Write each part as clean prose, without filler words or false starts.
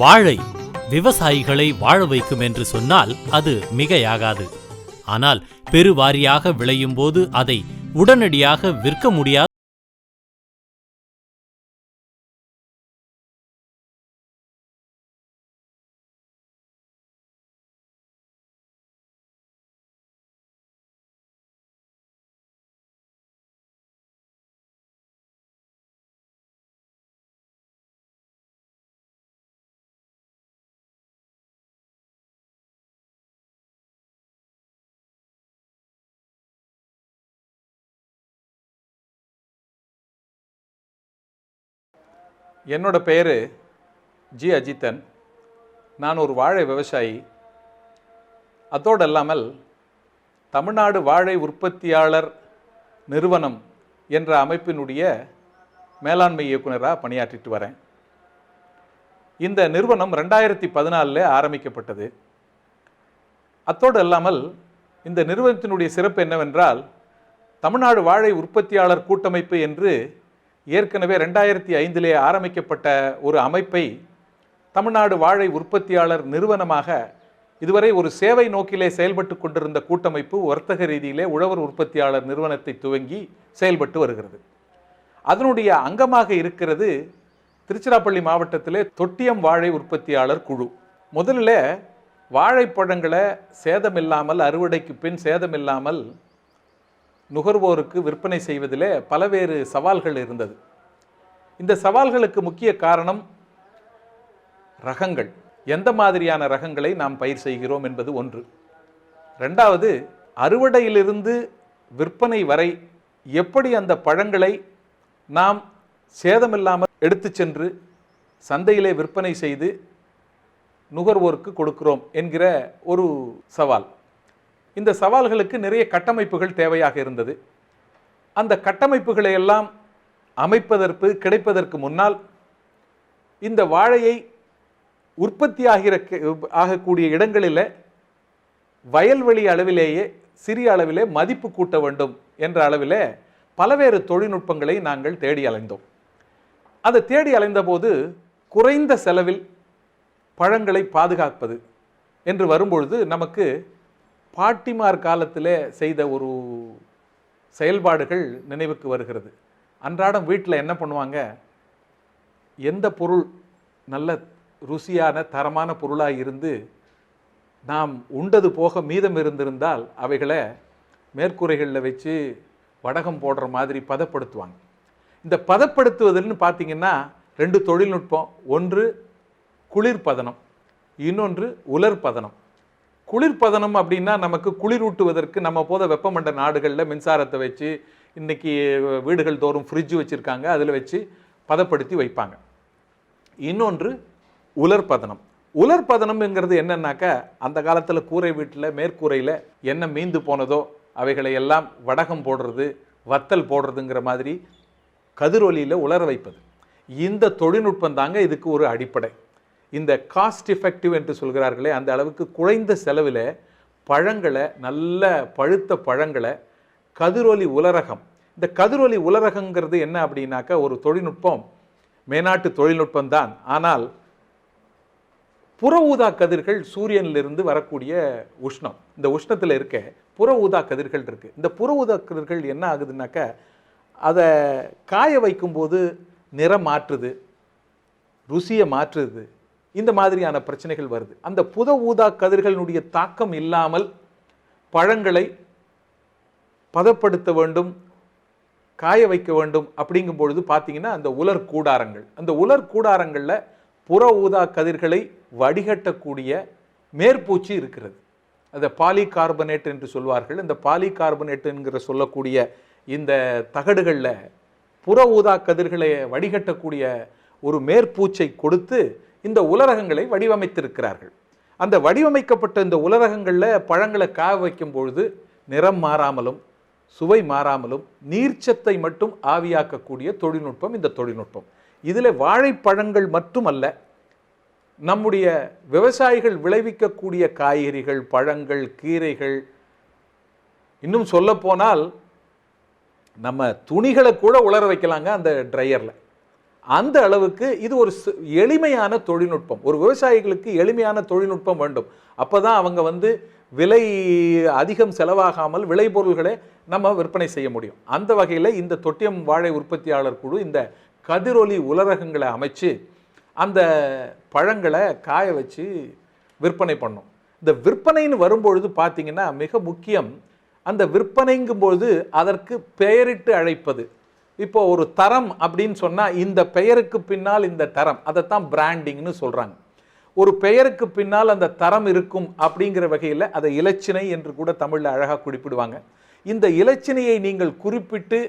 வாழை விவசாயிகளை வாழ வைக்கும் என்று சொன்னால் அது மிகையாகாது. ஆனால் பெருவாரியாக விளையும் போது அதை உடனடியாக விற்க முடியாது. என்னோட பேர் ஜி அஜித்தன். நான் ஒரு வாழை விவசாயி. அதோடு இல்லாமல் தமிழ்நாடு வாழை உற்பத்தியாளர் நிறுவனம் என்ற அமைப்பினுடைய மேலாண்மை இயக்குனராக பணியாற்றிட்டு வரேன். இந்த நிறுவனம் 2014 ஆரம்பிக்கப்பட்டது. அத்தோடு இல்லாமல் இந்த நிறுவனத்தினுடைய சிறப்பு என்னவென்றால், தமிழ்நாடு வாழை உற்பத்தியாளர் கூட்டமைப்பு என்று ஏற்கனவே 2005 ஆரம்பிக்கப்பட்ட ஒரு அமைப்பை தமிழ்நாடு வாழை உற்பத்தியாளர் நிறுவனமாக இதுவரை ஒரு சேவை நோக்கிலே செயல்பட்டு கொண்டிருந்த கூட்டமைப்பு வர்த்தக ரீதியிலே உழவர் உற்பத்தியாளர் நிறுவனத்தை துவங்கி செயல்பட்டு வருகிறது. அதனுடைய அங்கமாக இருக்கிறது திருச்சிராப்பள்ளி மாவட்டத்திலே தொட்டியம் வாழை உற்பத்தியாளர் குழு. முதலில் வாழைப்பழங்களை சேதமில்லாமல், அறுவடைக்கு பின் சேதமில்லாமல் நுகர்வோருக்கு விற்பனை செய்வதிலே பல்வேறு சவால்கள் இருந்தது. இந்த சவால்களுக்கு முக்கிய காரணம் ரகங்கள். எந்த மாதிரியான ரகங்களை நாம் பயிர் செய்கிறோம் என்பது ஒன்று. ரெண்டாவது, அறுவடையிலிருந்து விற்பனை வரை எப்படி அந்த பழங்களை நாம் சேதமில்லாமல் எடுத்து சென்று சந்தையிலே விற்பனை செய்து நுகர்வோருக்கு கொடுக்கிறோம் என்கிற ஒரு சவால். இந்த சவால்களுக்கு நிறைய கட்டமைப்புகள் தேவையாக இருந்தது. அந்த கட்டமைப்புகளை எல்லாம் அமைப்பதற்கு கிடைப்பதற்கு முன்னால் இந்த வாழையை உற்பத்தி ஆகக்கூடிய இடங்களில் வயல்வெளி அளவிலேயே சிறிய அளவிலே மதிப்பு கூட்ட வேண்டும் என்ற அளவிலே பல்வேறு தொழில்நுட்பங்களை நாங்கள் தேடி அலைந்தோம். அதை தேடி அலைந்த போது குறைந்த செலவில் பழங்களை பாதுகாப்பது என்று வரும்பொழுது நமக்கு பாட்டிமார் காலத்தில் செய்த ஒரு செயல்பாடுகள் நினைவுக்கு வருகிறது. அன்றாடம் வீட்டில் என்ன பண்ணுவாங்க, எந்த பொருள் நல்ல ருசியான தரமான பொருளாக இருந்து நாம் உண்டது போக மீதம் இருந்திருந்தால் அவைகளை மேற்கூரைகளில் வச்சு வடகம் போடுற மாதிரி பதப்படுத்துவாங்க. இந்த பதப்படுத்துவதுன்னு பார்த்தீங்கன்னா 2 தொழில்நுட்பம். ஒன்று குளிர்பதனம், இன்னொன்று உலர்பதனம். குளிர்பதனம் அப்படின்னா நமக்கு குளிரூட்டுவதற்கு நம்ம போத வெப்பமண்ட நாடுகளில் மின்சாரத்தை வச்சு இன்றைக்கி வீடுகள் தோறும் ஃப்ரிட்ஜ் வச்சுருக்காங்க, அதில் வச்சு பதப்படுத்தி வைப்பாங்க. இன்னொன்று உலர்பதனம். உலர்பதனம்ங்கிறது என்னன்னாக்கா, அந்த காலத்தில் கூரை வீட்டில் மேற்கூரையில் என்ன மீந்து போனதோ அவைகளை எல்லாம் வடகம் போடுறது, வத்தல் போடுறதுங்கிற மாதிரி கதிரொலியில் உலர வைப்பது. இந்த தொழில்நுட்பம் தாங்க இதுக்கு ஒரு அடிப்படை. இந்த காஸ்ட் எஃபெக்டிவ் என்று சொல்கிறார்களே, அந்த அளவுக்கு குறைந்த செலவில் பழங்களை, நல்ல பழுத்த பழங்களை கதிரொலி உலரகம். இந்த கதிரொலி உலரகங்கிறது என்ன அப்படின்னாக்கா, ஒரு தொழில்நுட்பம், மேநாட்டு தொழில்நுட்பம் தான். ஆனால் புற ஊதா கதிர்கள் சூரியனிலிருந்து வரக்கூடிய உஷ்ணம், இந்த உஷ்ணத்தில் இருக்க புற ஊதா கதிர்கள் இருக்குது. இந்த புற ஊதா கதிர்கள் என்ன ஆகுதுன்னாக்கா, அதை காய வைக்கும்போது நிறம் மாற்றுது, ருசியை மாற்றுது, இந்த மாதிரியான பிரச்சனைகள் வருது. அந்த புற ஊதா கதிர்களினுடைய தாக்கம் இல்லாமல் பழங்களை பதப்படுத்த வேண்டும், காய வைக்க வேண்டும். அப்படிங்கும் பொழுது பார்த்தீங்கன்னா அந்த உலர் கூடாரங்கள், அந்த உலர் கூடாரங்களில் புற ஊதா கதிர்களை வடிகட்டக்கூடிய மேற்பூச்சி இருக்கிறது. அதை பாலிகார்பனேட் என்று சொல்வார்கள். இந்த பாலிகார்பனேட் என்கிற சொல்லக்கூடிய இந்த தகடுகளில் புற ஊதா கதிர்களை வடிகட்டக்கூடிய ஒரு மேற்பூச்சை கொடுத்து இந்த உலரகங்களை வடிவமைத்திருக்கிறார்கள். அந்த வடிவமைக்கப்பட்ட இந்த உலரகங்களில் பழங்களை காய வைக்கும் பொழுது நிறம் மாறாமலும் சுவை மாறாமலும் நீர்ச்சத்தை மட்டும் ஆவியாக்கக்கூடிய தொழில்நுட்பம் இந்த தொழில்நுட்பம். இதில் வாழைப்பழங்கள் மட்டுமல்ல, நம்முடைய விவசாயிகள் விளைவிக்கக்கூடிய காய்கறிகள், பழங்கள், கீரைகள், இன்னும் சொல்லப்போனால் நம்ம துணிகளை கூட உலர வைக்கலாங்க அந்த ட்ரையரில். அந்த அளவுக்கு இது ஒரு எளிமையான தொழில்நுட்பம். ஒரு விவசாயிகளுக்கு எளிமையான தொழில்நுட்பம் வேண்டும். அப்பதான் அவங்க வந்து விலை அதிகம் செலவாகாமல் விளைபொருள்களை நம்ம விற்பனை செய்ய முடியும். அந்த வகையில் இந்த தொட்டியம் வாழை உற்பத்தியாளர் குழு இந்த கதிரொலி உலரகங்களை அமைச்சு அந்த பழங்களை காய வச்சு விற்பனை பண்ணோம். இந்த விற்பனைன்னு வரும்பொழுது பார்த்தீங்கன்னா மிக முக்கியம், அந்த விற்பனைங்கும்போது அதற்கு பெயரிட்டு அழைப்பது. இப்போ ஒரு தரம் அப்படின்னு சொன்னால் இந்த பெயருக்கு பின்னால் இந்த தரம், அதைத்தான் பிராண்டிங்னு சொல்கிறாங்க. ஒரு பெயருக்கு பின்னால் அந்த தரம் இருக்கும் அப்படிங்கிற வகையில் அதை இலச்சினை என்று கூட தமிழில் அழகாக குறிப்பிடுவாங்க. இந்த இலச்சினையை நீங்கள் குறிப்பிட்டு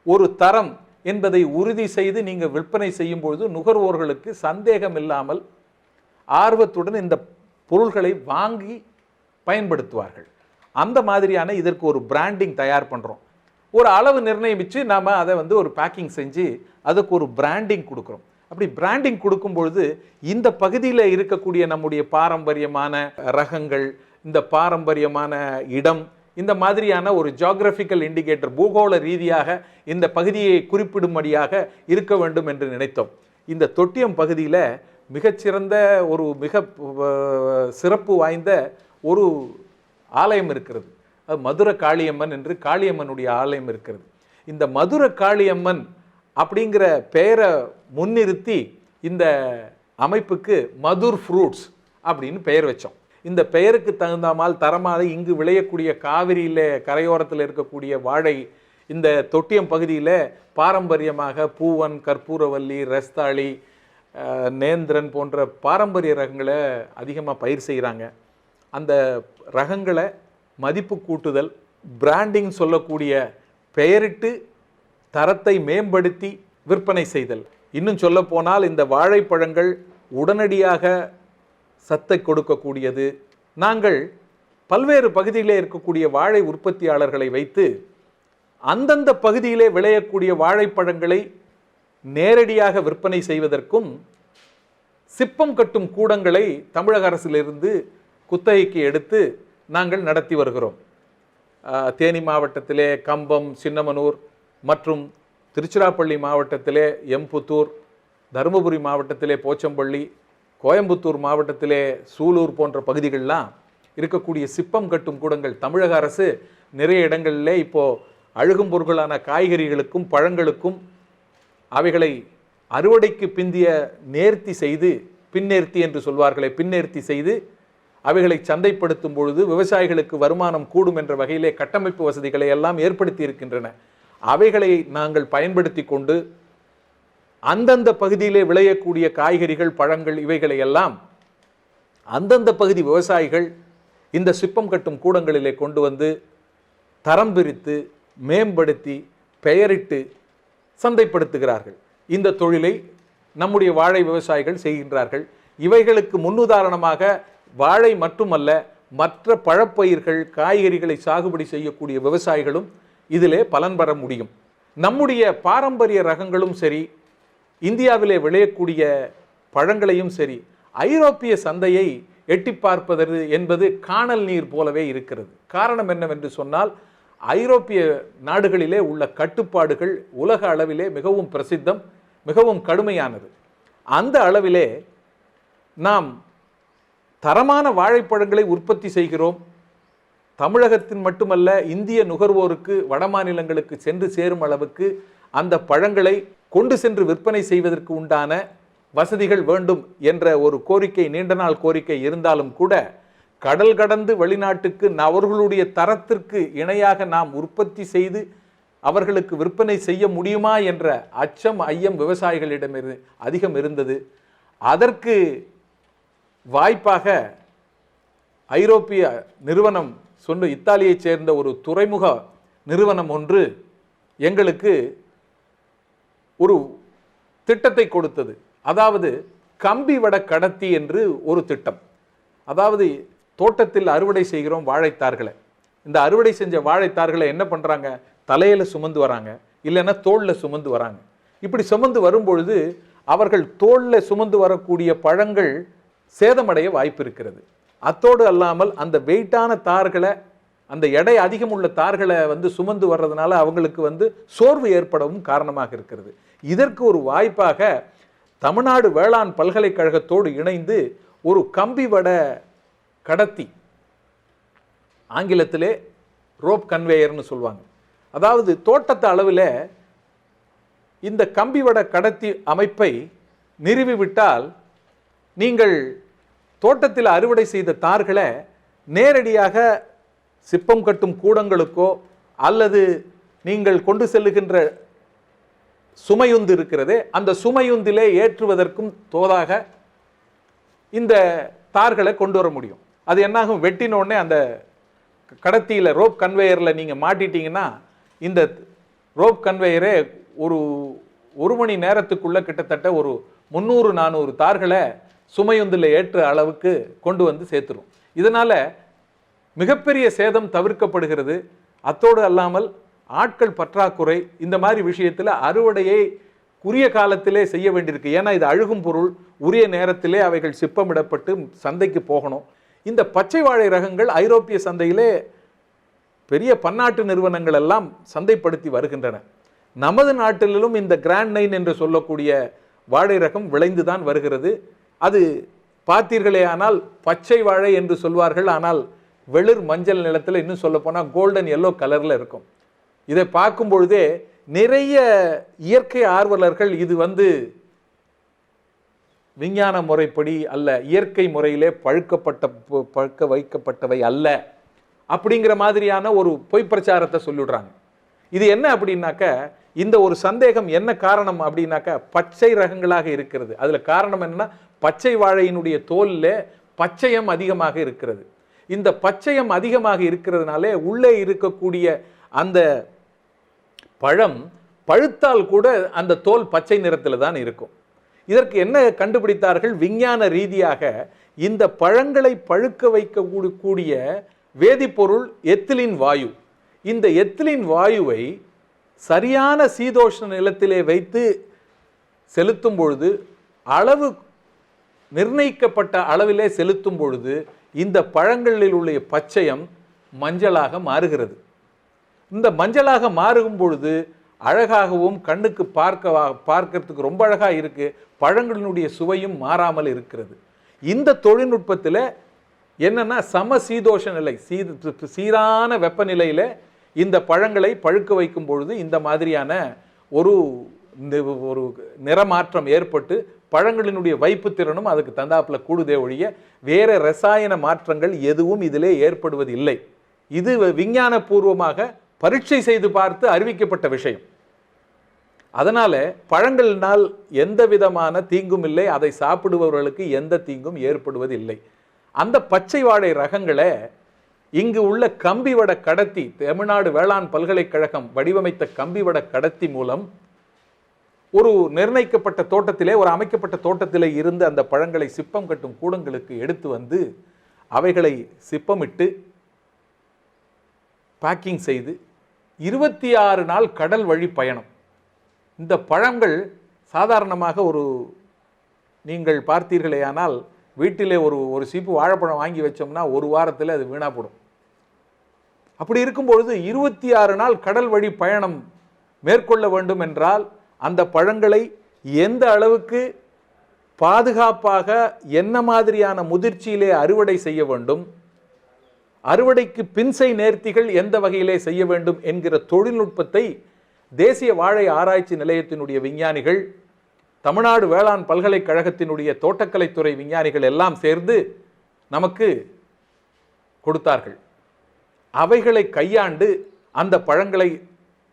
ஒரு தரம் என்பதை உறுதி செய்து நீங்கள் விற்பனை செய்யும் பொழுது நுகர்வோர்களுக்கு சந்தேகம் இல்லாமல் ஆர்வத்துடன் இந்த பொருள்களை வாங்கி பயன்படுத்துவார்கள். அந்த மாதிரியான இதற்கு ஒரு பிராண்டிங் தயார் பண்ணுறோம். ஒரு அளவு நிர்ணயிச்சு நாம் அதை வந்து ஒரு பேக்கிங் செஞ்சு அதுக்கு ஒரு பிராண்டிங் கொடுக்குறோம். அப்படி பிராண்டிங் கொடுக்கும் பொழுது இந்த பகுதியில் இருக்கக்கூடிய நம்முடைய பாரம்பரியமான ரகங்கள், இந்த பாரம்பரியமான இடம், இந்த மாதிரியான ஒரு ஜியோகிராஃபிக்கல் இண்டிகேட்டர், பூகோள ரீதியாக இந்த பகுதியை குறிப்பிடும்படியாக இருக்க வேண்டும் என்று நினைத்தோம். இந்த தொட்டியம் பகுதியில் மிகச்சிறந்த ஒரு மிக சிறப்பு வாய்ந்த ஒரு ஆலயம் இருக்கிறது. அது மதுரை காளியம்மன் என்று காளியம்மனுடைய ஆலயம் இருக்கிறது. இந்த மதுரை காளியம்மன் அப்படிங்கிற பெயரை முன்னிறுத்தி இந்த அமைப்புக்கு மதுர் ஃப்ரூட்ஸ் அப்படின்னு பெயர் வச்சோம். இந்த பெயருக்கு தகுந்தாமல் தரமாக இங்கு விளையக்கூடிய காவிரியில் கரையோரத்தில் இருக்கக்கூடிய வாழை இந்த தொட்டியம் பகுதியில் பாரம்பரியமாக பூவன், கற்பூரவல்லி, ரஸ்தாளி, நேந்திரன் போன்ற பாரம்பரிய ரகங்களை அதிகமாக பயிர் செய்கிறாங்க. அந்த ரகங்களை மதிப்பு கூட்டுதல், பிராண்டிங் சொல்லக்கூடிய பெயரிட்டு தரத்தை மேம்படுத்தி விற்பனை செய்தல். இன்னும் சொல்ல போனால் இந்த வாழைப்பழங்கள் உடனடியாக சத்தை கொடுக்கக்கூடியது. நாங்கள் பல்வேறு பகுதியிலே இருக்கக்கூடிய வாழை உற்பத்தியாளர்களை வைத்து அந்தந்த பகுதியிலே விளையக்கூடிய வாழைப்பழங்களை நேரடியாக விற்பனை செய்வதற்கும் சிப்பம் கட்டும் கூடங்களை தமிழக அரசிலிருந்து குத்தகைக்கு எடுத்து நாங்கள் நடத்தி வருகிறோம். தேனி மாவட்டத்திலே கம்பம், சின்னமனூர் மற்றும் திருச்சிராப்பள்ளி மாவட்டத்திலே எம்புத்தூர், தருமபுரி மாவட்டத்திலே போச்சம்பள்ளி, கோயம்புத்தூர் மாவட்டத்திலே சூலூர் போன்ற பகுதிகளெலாம் இருக்கக்கூடிய சிப்பம் கட்டும் கூடங்கள் தமிழக அரசு நிறைய இடங்களிலே இப்போது அழுகும் பொருட்களான காய்கறிகளுக்கும் பழங்களுக்கும் அவைகளை அறுவடைக்கு பிந்திய நேர்த்தி செய்து, பின்னேர்த்தி என்று சொல்வார்களே, பின்னேர்த்தி செய்து அவைகளை சந்தைப்படுத்தும் பொழுது விவசாயிகளுக்கு வருமானம் கூடும் என்ற வகையிலே கட்டமைப்பு வசதிகளை எல்லாம் ஏற்படுத்தி இருக்கின்றன. அவைகளை நாங்கள் பயன்படுத்தி கொண்டு அந்தந்த பகுதியிலே விளையக்கூடிய காய்கறிகள், பழங்கள் இவைகளை எல்லாம் அந்தந்த பகுதி விவசாயிகள் இந்த சிப்பம் கட்டும் கூடங்களிலே கொண்டு வந்து தரம் பிரித்து மேம்படுத்தி பெயரிட்டு சந்தைப்படுத்துகிறார்கள். இந்த தொழிலை நம்முடைய வாழை விவசாயிகள் செய்கின்றார்கள். இவைகளுக்கு முன்னுதாரணமாக வாழை மட்டுமல்ல, மற்ற பழப்பயிர்கள், காய்கறிகளை சாகுபடி செய்யக்கூடிய விவசாயிகளும் இதிலே பலன் பெற முடியும். நம்முடைய பாரம்பரிய ரகங்களும் சரி, இந்தியாவிலே விளையக்கூடிய பழங்களையும் சரி, ஐரோப்பிய சந்தையை எட்டி பார்ப்பது என்பது காணல் நீர் போலவே இருக்கிறது. காரணம் என்னவென்று சொன்னால், ஐரோப்பிய நாடுகளிலே உள்ள கட்டுப்பாடுகள் உலக அளவிலே மிகவும் பிரசித்தம், மிகவும் கடுமையானது. அந்த அளவிலே நாம் தரமான வாழைப்பழங்களை உற்பத்தி செய்கிறோம். தமிழகத்தின் மட்டுமல்ல, இந்திய நுகர்வோருக்கு வடமாநிலங்களுக்கு சென்று சேரும் அளவுக்கு அந்த பழங்களை கொண்டு சென்று விற்பனை செய்வதற்கு உண்டான வசதிகள் வேண்டும் என்ற ஒரு கோரிக்கை, நீண்ட நாள் கோரிக்கை இருந்தாலும் கூட, கடல் கடந்து வெளிநாட்டுக்கு அவர்களுடைய தரத்திற்கு இணையாக நாம் உற்பத்தி செய்து அவர்களுக்கு விற்பனை செய்ய முடியுமா என்ற அச்சம், ஐயம் விவசாயிகளிடம் அதிகம் இருந்தது. அதற்கு வாய்ப்பாக ஐரோப்பிய நிறுவனம் சொன்ன இத்தாலியைச் சேர்ந்த ஒரு துறைமுக நிறுவனம் ஒன்று எங்களுக்கு ஒரு திட்டத்தை கொடுத்தது. அதாவது கம்பி வட கடத்தி என்று ஒரு திட்டம். அதாவது தோட்டத்தில் அறுவடை செய்கிறோம் வாழைத்தார்களை. இந்த அறுவடை செஞ்ச வாழைத்தார்களை என்ன பண்ணுறாங்க, தலையில் சுமந்து வராங்க, இல்லைன்னா தோளில் சுமந்து வராங்க. இப்படி சுமந்து வரும்பொழுது அவர்கள் தோளில் சுமந்து வரக்கூடிய பழங்கள் சேதமடைய வாய்ப்பு இருக்கிறது. அத்தோடு அல்லாமல் அந்த வெயிட்டான தார்களை, அந்த எடை அதிகம் உள்ள தார்களை சுமந்து வர்றதுனால அவங்களுக்கு சோர்வு ஏற்படவும் காரணமாக இருக்கிறது. இதற்கு ஒரு வாய்ப்பாக தமிழ்நாடு வேளாண் பல்கலைக்கழகத்தோடு இணைந்து ஒரு கம்பி வட கடத்தி, ஆங்கிலத்திலே ரோப் கன்வேயர்னு சொல்லுவாங்க, அதாவது தோட்டத்து அளவில் இந்த கம்பி வட கடத்தி அமைப்பை நிறுவிவிட்டால் நீங்கள் தோட்டத்தில் அறுவடை செய்த தார்களை நேரடியாக சிப்பம் கட்டும் கூடங்களுக்கோ அல்லது நீங்கள் கொண்டு செல்லுகின்ற சுமையுந்து இருக்கிறதே அந்த சுமையுந்திலே ஏற்றுவதற்கும் தோதாக இந்த தார்களை கொண்டு வர முடியும். அது என்னாகும், வெட்டினோடனே அந்த கடத்தியில் ரோப் கன்வேயரில் நீங்கள் மாட்டிட்டீங்கன்னா இந்த ரோப் கன்வேயரே ஒரு மணி நேரத்துக்குள்ள கிட்டத்தட்ட ஒரு 300-400 தார்களை சுமையுந்தில் ஏற்ற அளவுக்கு கொண்டு வந்து சேர்த்துரும். இதனால மிகப்பெரிய சேதம் தவிர்க்கப்படுகிறது. அத்தோடு அல்லாமல் ஆட்கள் பற்றாக்குறை, இந்த மாதிரி விஷயத்தில் அறுவடையை உரிய காலத்திலே செய்ய வேண்டியிருக்கு. ஏன்னா இது அழுகும் பொருள், உரிய நேரத்திலே அவைகள் சிப்பமிடப்பட்டு சந்தைக்கு போகணும். இந்த பச்சை வாழை ரகங்கள் ஐரோப்பிய சந்தையிலே பெரிய பன்னாட்டு நிறுவனங்கள் எல்லாம் சந்தைப்படுத்தி வருகின்றன. நமது நாட்டிலும் இந்த கிராண்ட் 9 என்று சொல்லக்கூடிய வாழை ரகம் விளைந்துதான் வருகிறது. அது பார்த்தீர்களே ஆனால் பச்சை வாழை என்று சொல்வார்கள், ஆனால் வெளிர் மஞ்சள் நிலத்தில், இன்னும் சொல்ல போனால் கோல்டன் எல்லோ கலரில் இருக்கும். இதை பார்க்கும் பொழுதே நிறைய இயற்கை ஆர்வலர்கள் இது விஞ்ஞான முறைப்படி அல்ல, இயற்கை முறையிலே பழுக்க வைக்கப்பட்டவை அல்ல அப்படிங்கிற மாதிரியான ஒரு பொய் பிரச்சாரத்தை சொல்லிடுறாங்க. இது என்ன அப்படின்னாக்க, இந்த ஒரு சந்தேகம் என்ன காரணம் அப்படின்னாக்க, பச்சை ரகங்களாக இருக்கிறது. அதில் காரணம் என்னன்னா, பச்சை வாழையினுடைய தோலில் பச்சையம் அதிகமாக இருக்கிறது. இந்த பச்சையம் அதிகமாக இருக்கிறதுனாலே உள்ளே இருக்கக்கூடிய அந்த பழம் பழுத்தால் கூட அந்த தோல் பச்சை நிறத்தில் தான் இருக்கும். இதற்கு என்ன கண்டுபிடித்தார்கள்? விஞ்ஞான ரீதியாக இந்த பழங்களை பழுக்க வைக்கக்கூடிய வேதிப்பொருள் எத்திலின் வாயு. இந்த எத்திலின் வாயுவை சரியான சீதோஷ்ண நிலத்திலே வைத்து செலுத்தும் பொழுது, அளவு நிர்ணயிக்கப்பட்ட அளவிலே செலுத்தும் பொழுது இந்த பழங்களில் உள்ள பச்சையம் மஞ்சளாக மாறுகிறது. இந்த மஞ்சளாக மாறும் பொழுது அழகாகவும் கண்ணுக்கு பார்க்கறதுக்கு ரொம்ப அழகாக இருக்கு. பழங்களினுடைய சுவையும் மாறாமல் இருக்கிறது. இந்த தொழில்நுட்பத்தில் என்னன்னா, சமசீதோஷ நிலை, சீரான வெப்பநிலையில் இந்த பழங்களை பழுக்க வைக்கும் பொழுது இந்த மாதிரியான ஒரு நிறமாற்றம் ஏற்பட்டு பழங்களினுடைய வைப்பு திறனும் அதுக்கு தந்தாப்புல கூடுதே ஒழிய வேற ரசாயன மாற்றங்கள் எதுவும் இதிலே ஏற்படுவதில்லை. இது விஞ்ஞான பூர்வமாக பரீட்சை செய்து பார்த்து அறிவிக்கப்பட்ட விஷயம். அதனால பழங்களினால் எந்த விதமான தீங்கும் இல்லை, அதை சாப்பிடுபவர்களுக்கு எந்த தீங்கும் ஏற்படுவதில்லை. அந்த பச்சை வாழை ரகங்களை இங்கு உள்ள கம்பிவட கடத்தி, தமிழ்நாடு வேளாண் பல்கலைக்கழகம் வடிவமைத்த கம்பிவட கடத்தி மூலம் ஒரு நிர்ணயிக்கப்பட்ட தோட்டத்திலே, ஒரு அமைக்கப்பட்ட தோட்டத்திலே இருந்து அந்த பழங்களை சிப்பம் கட்டும் கூடங்களுக்கு எடுத்து வந்து அவைகளை சிப்பமிட்டு பேக்கிங் செய்து 26 நாள் கடல் வழி பயணம். இந்த பழங்கள் சாதாரணமாக நீங்கள் பார்த்தீர்களேயானால் வீட்டிலே ஒரு சீப்பு வாழைப்பழம் வாங்கி வச்சோம்னா ஒரு வாரத்தில் அது வீணா போடும். அப்படி இருக்கும்பொழுது 26 நாள் கடல் வழி பயணம் மேற்கொள்ள வேண்டும் என்றால் அந்த பழங்களை எந்த அளவுக்கு பாதுகாப்பாக, என்ன மாதிரியான முதிர்ச்சியிலே அறுவடை செய்ய வேண்டும், அறுவடைக்கு பின்சை நேர்த்திகள் எந்த வகையிலே செய்ய வேண்டும் என்கிற தொழில்நுட்பத்தை தேசிய வாழை ஆராய்ச்சி நிலையத்தினுடைய விஞ்ஞானிகள், தமிழ்நாடு வேளாண் பல்கலைக்கழகத்தினுடைய தோட்டக்கலைத்துறை விஞ்ஞானிகள் எல்லாம் சேர்ந்து நமக்கு கொடுத்தார்கள். அவைகளை கையாண்டு அந்த பழங்களை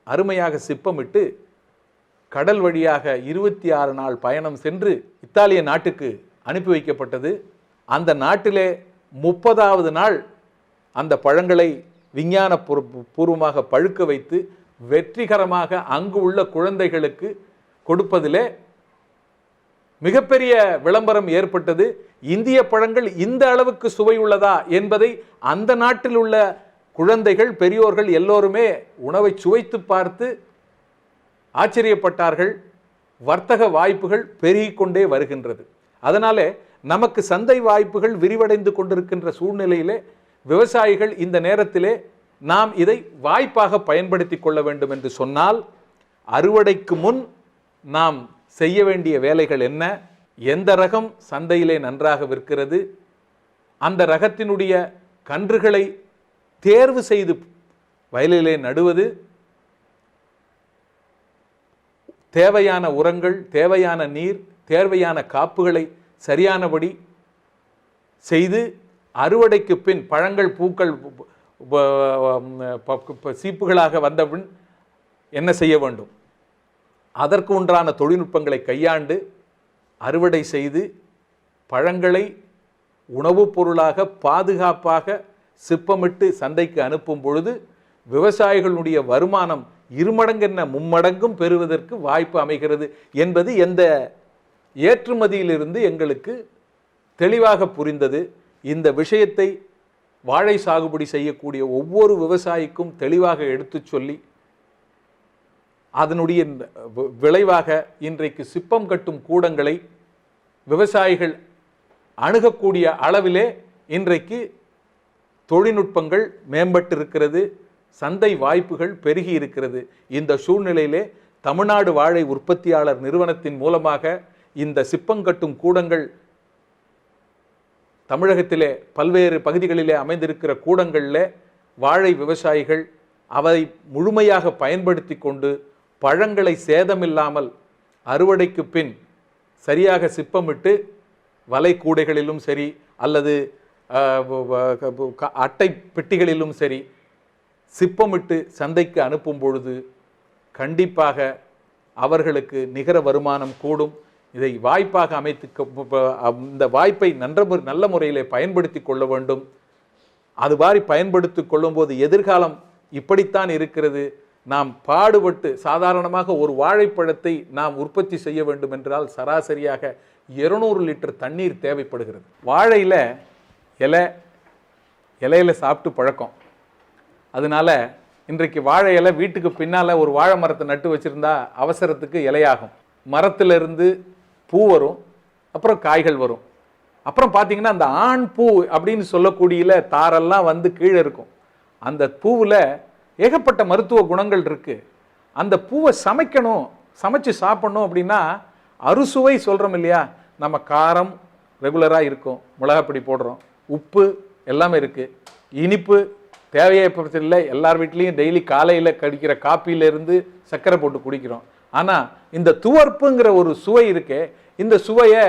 அருமையாக சிப்பமிட்டு கடல் வழியாக 26 நாள் பயணம் சென்று இத்தாலிய நாட்டுக்கு அனுப்பி வைக்கப்பட்டது. அந்த நாட்டிலே 30வது நாள் அந்த பழங்களை விஞ்ஞான பூர்வமாக பழுக்க வைத்து வெற்றிகரமாக அங்கு உள்ள குழந்தைகளுக்கு கொடுப்பதிலே மிகப்பெரிய விளம்பரம் ஏற்பட்டது. இந்திய பழங்கள் இந்த அளவுக்கு சுவை உள்ளதா என்பதை அந்த நாட்டில் உள்ள குழந்தைகள், பெரியோர்கள் எல்லோருமே உணவை சுவைத்து பார்த்து ஆச்சரியப்பட்டார்கள். வர்த்தக வாய்ப்புகள் பெருகிக்கொண்டே வருகின்றது. அதனாலே நமக்கு சந்தை வாய்ப்புகள் விரிவடைந்து கொண்டிருக்கின்ற சூழ்நிலையிலே விவசாயிகள் இந்த நேரத்திலே நாம் இதை வாய்ப்பாக பயன்படுத்தி கொள்ள வேண்டும் என்று சொன்னால், அறுவடைக்கு முன் நாம் செய்ய வேண்டிய வேலைகள் என்ன, எந்த ரகம் சந்தையிலே நன்றாக விற்கிறது, அந்த ரகத்தினுடைய கன்றுகளை தேர்வு செய்து வயலிலே நடுவது, தேவையான உரங்கள், தேவையான நீர், தேவையான காப்புகளை சரியானபடி செய்து அறுவடைக்கு பின் பழங்கள் பூக்கள் சீப்புகளாக வந்தபின் என்ன செய்ய வேண்டும், அதற்கு உண்டான தொழில்நுட்பங்களை கையாண்டு அறுவடை செய்து பழங்களை உணவுப் பொருளாக பாதுகாப்பாக சிப்பமிட்டு சந்தைக்கு அனுப்பும் பொழுது விவசாயிகளுடைய வருமானம் இருமடங்கு என்ன மும்மடங்கும் பெறுவதற்கு வாய்ப்பு அமைகிறது என்பது எந்த ஏற்றுமதியிலிருந்து எங்களுக்கு தெளிவாக புரிந்தது. இந்த விஷயத்தை வாழை சாகுபடி செய்யக்கூடிய ஒவ்வொரு விவசாயிக்கும் தெளிவாக எடுத்துச் சொல்லி அதனுடைய விளைவாக இன்றைக்கு சிப்பம் கட்டும் கூடங்களை விவசாயிகள் அணுகக்கூடிய அளவிலே இன்றைக்கு தொழில்நுட்பங்கள் மேம்பட்டிருக்கிறது, சந்தை வாய்ப்புகள் பெருகி இருக்கிறது. இந்த சூழ்நிலையிலே தமிழ்நாடு வாழை உற்பத்தியாளர் நிறுவனத்தின் மூலமாக இந்த சிப்பங்கட்டும் கூடங்கள் தமிழகத்திலே பல்வேறு பகுதிகளிலே அமைந்திருக்கிற கூடங்களில் வாழை விவசாயிகள் அவை முழுமையாக பயன்படுத்தி கொண்டு பழங்களை சேதமில்லாமல் அறுவடைக்கு பின் சரியாக சிப்பமிட்டு வலை கூடைகளிலும் சரி அல்லது அட்டை பெட்டிகளிலும் சரி சிப்பமிட்டு சந்தைக்கு அனுப்பும் பொழுது கண்டிப்பாக அவர்களுக்கு நிகர வருமானம் கூடும். இதை வாய்ப்பாக அமைத்து இந்த வாய்ப்பை நல்ல முறையிலே பயன்படுத்தி கொள்ள வேண்டும். அது மாதிரி பயன்படுத்தி கொள்ளும்போது எதிர்காலம் இப்படித்தான் இருக்கிறது. நாம் பாடுபட்டு சாதாரணமாக ஒரு வாழைப்பழத்தை நாம் உற்பத்தி செய்ய வேண்டும் என்றால் சராசரியாக 200 லிட்டர் தண்ணீர் தேவைப்படுகிறது. வாழையில் இலையில சாப்பிட்டு பழக்கம். அதனால இன்றைக்கு வாழை இலை வீட்டுக்கு பின்னால் ஒரு வாழை மரத்தை நட்டு வச்சுருந்தா அவசரத்துக்கு இலையாகும். மரத்திலிருந்து பூ வரும், அப்புறம் காய்கள் வரும். அப்புறம் பார்த்தீங்கன்னா அந்த ஆண் பூ அப்படின்னு சொல்லக்கூடியல தாரெல்லாம் வந்து கீழே இருக்கும். அந்த பூவில் ஏகப்பட்ட மருத்துவ குணங்கள் இருக்குது. அந்த பூவை சமைக்கணும், சமைச்சு சாப்பிடணும் அப்படின்னா அறுசுவை சொல்கிறோம் இல்லையா, நம்ம காரம் ரெகுலராக இருக்கும், மிளகாப்பொடி போடுறோம், உப்பு எல்லாமே இருக்குது, இனிப்பு தேவையே பிரச்சனை இல்லை, எல்லார் வீட்லேயும் டெய்லி காலையில் கடிக்கிற காப்பியிலேருந்து சர்க்கரை போட்டு குடிக்கிறோம். ஆனால் இந்த துவர்ப்புங்கிற ஒரு சுவை இருக்கே, இந்த சுவையை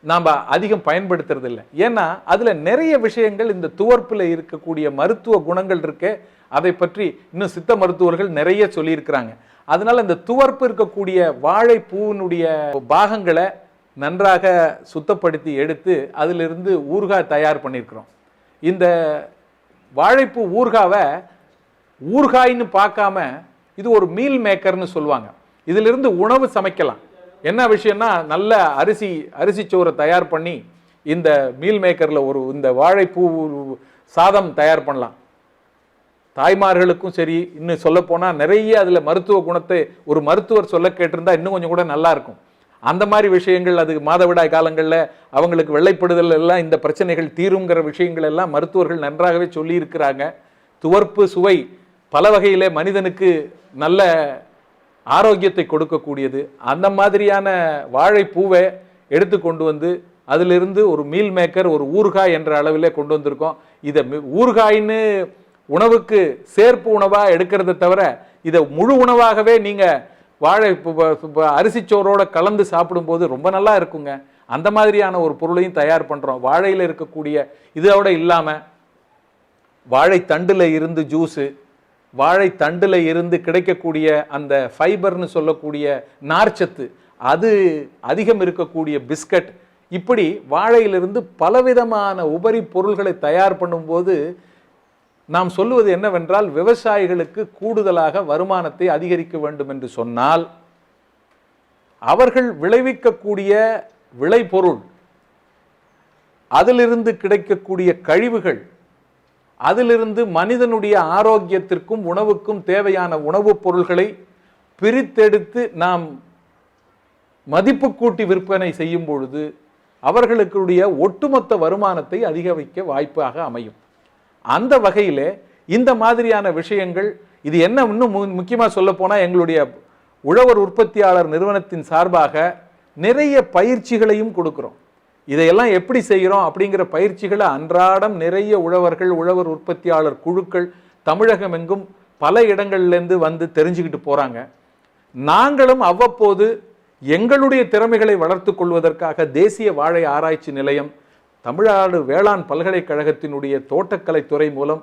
நாம் அதிகம் பயன்படுத்துறது இல்லை. ஏன்னா அதில் நிறைய விஷயங்கள் இந்த துவர்ப்பில் இருக்கக்கூடிய மருத்துவ குணங்கள் இருக்கே, அதை பற்றி இன்னும் சித்த மருத்துவர்கள் நிறைய சொல்லியிருக்கிறாங்க. அதனால் இந்த துவர்ப்பு இருக்கக்கூடிய வாழைப்பூவினுடைய பாகங்களை நன்றாக சுத்தப்படுத்தி எடுத்து அதிலிருந்து ஊறுகாய் தயார் பண்ணியிருக்கிறோம். இந்த வாழைப்பூ ஊறுகாவை ஊறுகாய்னு பார்க்காம இது ஒரு மீல் மேக்கர்னு சொல்லுவாங்க. இதிலிருந்து உணவு சமைக்கலாம். என்ன விஷயம்னா நல்ல அரிசி சோறை தயார் பண்ணி இந்த மீல் மேக்கரில் இந்த வாழைப்பூ சாதம் தயார் பண்ணலாம். தாய்மார்களுக்கும் சரி, இன்னும் சொல்ல போனால் நிறைய அதில் மருத்துவ குணத்தை ஒரு மருத்துவர் சொல்ல கேட்டிருந்தா இன்னும் கொஞ்சம் கூட நல்லா இருக்கும். அந்த மாதிரி விஷயங்கள், அது மாதவிடாய் காலங்களில் அவங்களுக்கு வெள்ளைப்படுதல் எல்லாம் இந்த பிரச்சனைகள் தீருங்கிற விஷயங்கள் எல்லாம் மருத்துவர்கள் நன்றாகவே சொல்லி இருக்கிறாங்க. துவர்ப்பு சுவை பல வகையிலே மனிதனுக்கு நல்ல ஆரோக்கியத்தை கொடுக்கக்கூடியது. அந்த மாதிரியான வாழைப்பூவை எடுத்து கொண்டு வந்து அதிலிருந்து ஒரு மீல் மேக்கர், ஒரு ஊறுகாய் என்ற அளவிலே கொண்டு வந்திருக்கோம். இதை ஊறுகாயின்னு உணவுக்கு சேர்ப்பு உணவாக எடுக்கிறத தவிர இதை முழு உணவாகவே நீங்கள் வாழை அரிசிச்சோரோட கலந்து சாப்பிடும்போது ரொம்ப நல்லா இருக்குங்க. அந்த மாதிரியான ஒரு பொருளையும் தயார் பண்ணுறோம். வாழையில் இருக்கக்கூடிய இதோட இல்லாமல் வாழைத்தண்டில் இருந்து ஜூஸு, வாழைத்தண்டில் இருந்து கிடைக்கக்கூடிய அந்த ஃபைபர்னு சொல்லக்கூடிய நார்ச்சத்து, அது அதிகம் இருக்கக்கூடிய பிஸ்கட், இப்படி வாழையிலிருந்து பலவிதமான உபரி பொருள்களை தயார் பண்ணும்போது நாம் சொல்லுவது என்னவென்றால், விவசாயிகளுக்கு கூடுதலாக வருமானத்தை அதிகரிக்க வேண்டும் என்று சொன்னால் அவர்கள் விளைவிக்கக்கூடிய விளைபொருள், அதிலிருந்து கிடைக்கக்கூடிய கழிவுகள், அதிலிருந்து மனிதனுடைய ஆரோக்கியத்திற்கும் உணவுக்கும் தேவையான உணவுப் பொருள்களை பிரித்தெடுத்து நாம் மதிப்பு கூட்டி விற்பனை செய்யும் பொழுது அவர்களுடைய ஒட்டுமொத்த வருமானத்தை அதிகரிக்க வாய்ப்பாக அமையும். அந்த வகையில் இந்த மாதிரியான விஷயங்கள், இது என்ன இன்னும் முக்கியமாக சொல்ல போனால் எங்களுடைய உழவர் உற்பத்தியாளர் நிறுவனத்தின் சார்பாக நிறைய பயிற்சிகளையும் கொடுக்கிறோம். இதையெல்லாம் எப்படி செய்கிறோம் அப்படிங்கிற பயிற்சிகளை அன்றாடம் நிறைய உழவர்கள், உழவர் உற்பத்தியாளர் குழுக்கள் தமிழகம் எங்கும் பல இடங்கள்லேருந்து வந்து தெரிஞ்சுக்கிட்டு போகிறாங்க. நாங்களும் அவ்வப்போது எங்களுடைய திறமைகளை வளர்த்து கொள்வதற்காக தேசிய வாழை ஆராய்ச்சி நிலையம், தமிழ்நாடு வேளாண் பல்கலைக்கழகத்தினுடைய தோட்டக்கலைத்துறை மூலம்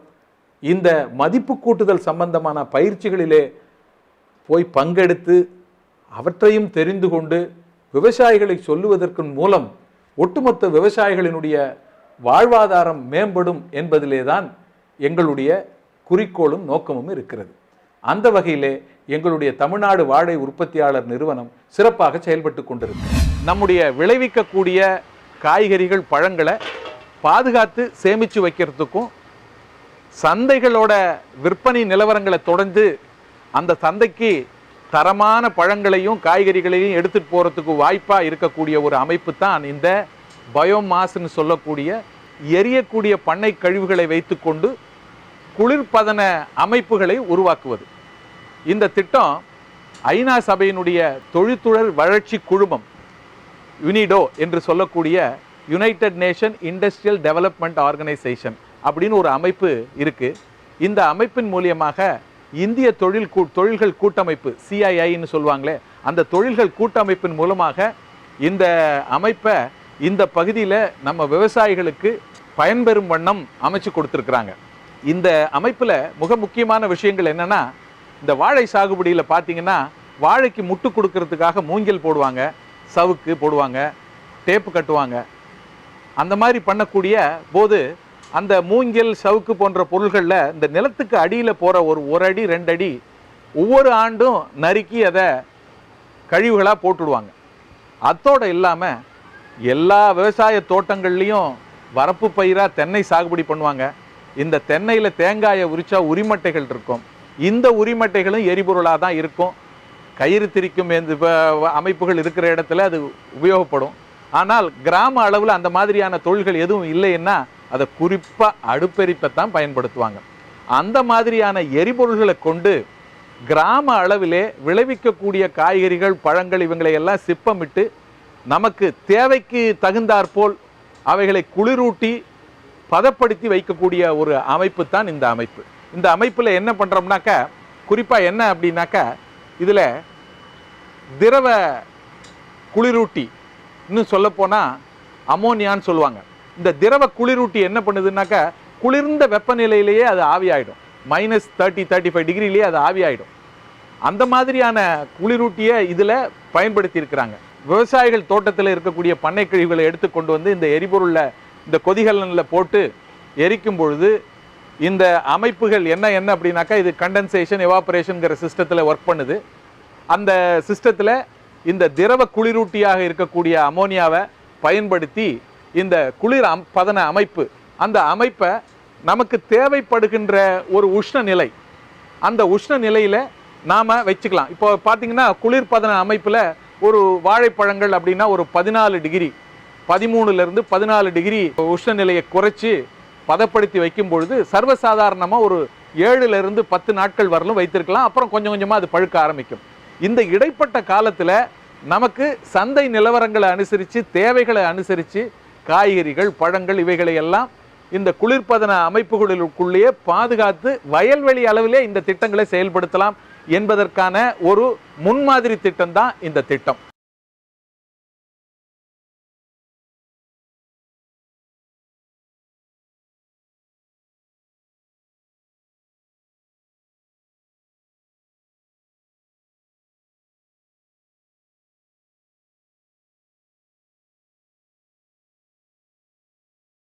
இந்த மதிப்பு கூட்டுதல் சம்பந்தமான பயிற்சிகளிலே போய் பங்கெடுத்து அவற்றையும் தெரிந்து கொண்டு விவசாயிகளை சொல்லுவதற்கு மூலம் ஒட்டுமொத்த விவசாயிகளினுடைய வாழ்வாதாரம் மேம்படும் என்பதிலே தான் எங்களுடைய குறிக்கோளும் நோக்கமும் இருக்கிறது. அந்த வகையிலே எங்களுடைய தமிழ்நாடு வாழை உற்பத்தியாளர் நிறுவனம் சிறப்பாக செயல்பட்டு கொண்டிருக்கு. நம்முடைய விளைவிக்கக்கூடிய காய்கறிகள், பழங்களை பாதுகாத்து சேமித்து வைக்கிறதுக்கும் சந்தைகளோட விற்பனை நிலவரங்களை தொடர்ந்து அந்த சந்தைக்கு தரமான பழங்களையும் காய்கறிகளையும் எடுத்துகிட்டு போகிறதுக்கு வாய்ப்பாக இருக்கக்கூடிய ஒரு அமைப்பு தான் இந்த பயோமாஸ்ன்னு சொல்லக்கூடிய எரியக்கூடிய பண்ணை கழிவுகளை வைத்துக்கொண்டு குளிர்பதன அமைப்புகளை உருவாக்குவது. இந்த திட்டம் ஐநா சபையினுடைய தொழில்துறை வளர்ச்சி குழுமம் யுனிடோ என்று சொல்லக்கூடிய United nation industrial development organisation அப்படின்னு ஒரு அமைப்பு இருக்கு. இந்த அமைப்பின் மூலியமாக இந்திய தொழில்கள் கூட்டமைப்பு CIIன்னு சொல்லுவாங்களே, அந்த தொழில்கள் கூட்டமைப்பின் மூலமாக இந்த அமைப்பை இந்த பகுதியில் நம்ம விவசாயிகளுக்கு பயன்பெறும் வண்ணம் அமைச்சு கொடுத்துருக்குறாங்க. இந்த அமைப்பில் மிக முக்கியமான விஷயங்கள் என்னென்னா, இந்த வாழை சாகுபடியில் பார்த்தீங்கன்னா வாழைக்கு முட்டு கொடுக்கறதுக்காக மூங்கில் போடுவாங்க, சவுக்கு போடுவாங்க, டேப்பு கட்டுவாங்க. அந்த மாதிரி பண்ணக்கூடிய போது அந்த மூங்கில், சவுக்கு போன்ற பொருள்களில் இந்த நிலத்துக்கு அடியில் போகிற ஒரு அடி 2 அடி ஒவ்வொரு ஆண்டும் நறுக்கி அதை கழிவுகளாக போட்டுடுவாங்க. அத்தோடு இல்லாமல் எல்லா விவசாய தோட்டங்கள்லேயும் வரப்பு பயிராக தென்னை சாகுபடி பண்ணுவாங்க. இந்த தென்னையில் தேங்காயை உரிச்சா உரிமட்டைகள் இருக்கும். இந்த உரிமட்டைகளும் எரிபொருளாக தான் இருக்கும். கயிறு திரிக்கும் அமைப்புகள் இருக்கிற இடத்துல அது உபயோகப்படும். ஆனால் கிராம அளவில் அந்த மாதிரியான தொழில்கள் எதுவும் இல்லைன்னா அதை குறிப்பாக அடுப்பெரிப்பை தான் பயன்படுத்துவாங்க. அந்த மாதிரியான எரிபொருள்களை கொண்டு கிராம அளவிலே விளைவிக்கக்கூடிய காய்கறிகள், பழங்கள் இவங்களை எல்லாம் சிப்பமிட்டு நமக்கு தேவைக்கு தகுந்தாற்போல் அவைகளை குளிரூட்டி பதப்படுத்தி வைக்கக்கூடிய ஒரு அமைப்பு தான் இந்த அமைப்பு. இந்த அமைப்பில் என்ன பண்ணுறோம்னாக்கா, குறிப்பாக என்ன அப்படின்னாக்கா, இதில் திரவ குளிரூட்டி, இன்னும் சொல்லப்போனால் அமோனியான்னு சொல்லுவாங்க. இந்த திரவ குளிரூட்டி என்ன பண்ணுதுன்னாக்கா, குளிர்ந்த வெப்பநிலையிலேயே அது ஆவியாயிடும். -30-35 டிகிரிலேயே அது ஆவியாயிடும். அந்த மாதிரியான குளிரூட்டியை இதில் பயன்படுத்தி இருக்கிறாங்க. விவசாயிகள் தோட்டத்தில் இருக்கக்கூடிய பண்ணை கழிவுகளை எடுத்து கொண்டு வந்து இந்த எரிபொருளில், இந்த கொதிகலனில் போட்டு எரிக்கும் பொழுது இந்த அமைப்புகள் என்ன அப்படின்னாக்கா, இது கண்டென்சேஷன், எவாபரேஷன்கிற சிஸ்டத்தில் ஒர்க் பண்ணுது. அந்த சிஸ்டத்தில் இந்த திரவ குளிரூட்டியாக இருக்கக்கூடிய அமோனியாவை பயன்படுத்தி இந்த குளிர் பதன அமைப்பு, அந்த அமைப்பை நமக்கு தேவைப்படுகின்ற ஒரு உஷ்ண நிலை, அந்த உஷ்ண நிலையில் நாம் வச்சுக்கலாம். இப்போ பார்த்தீங்கன்னா குளிர்பதன அமைப்பில் ஒரு வாழைப்பழங்கள் அப்படின்னா ஒரு 14 டிகிரி, 13லேருந்து 14 டிகிரி உஷ்ண நிலையை குறைச்சி பதப்படுத்தி வைக்கும் பொழுது சர்வசாதாரணமாக ஒரு 7லேருந்து 10 நாட்கள் வரலும் வைத்திருக்கலாம். அப்புறம் கொஞ்சம் கொஞ்சமாக அது பழுக்க ஆரம்பிக்கும். இந்த இடைப்பட்ட காலத்தில் நமக்கு சந்தை நிலவரங்களை அனுசரித்து, தேவைகளை அனுசரித்து காய்கறிகள், பழங்கள் இவைகளை எல்லாம் இந்த குளிர்பதன அமைப்புகளுக்குள்ளேயே பாதுகாத்து வயல்வெளி அளவிலே இந்த திட்டங்களை செயல்படுத்தலாம் என்பதற்கான ஒரு முன்மாதிரி திட்டம் தான் இந்த திட்டம்.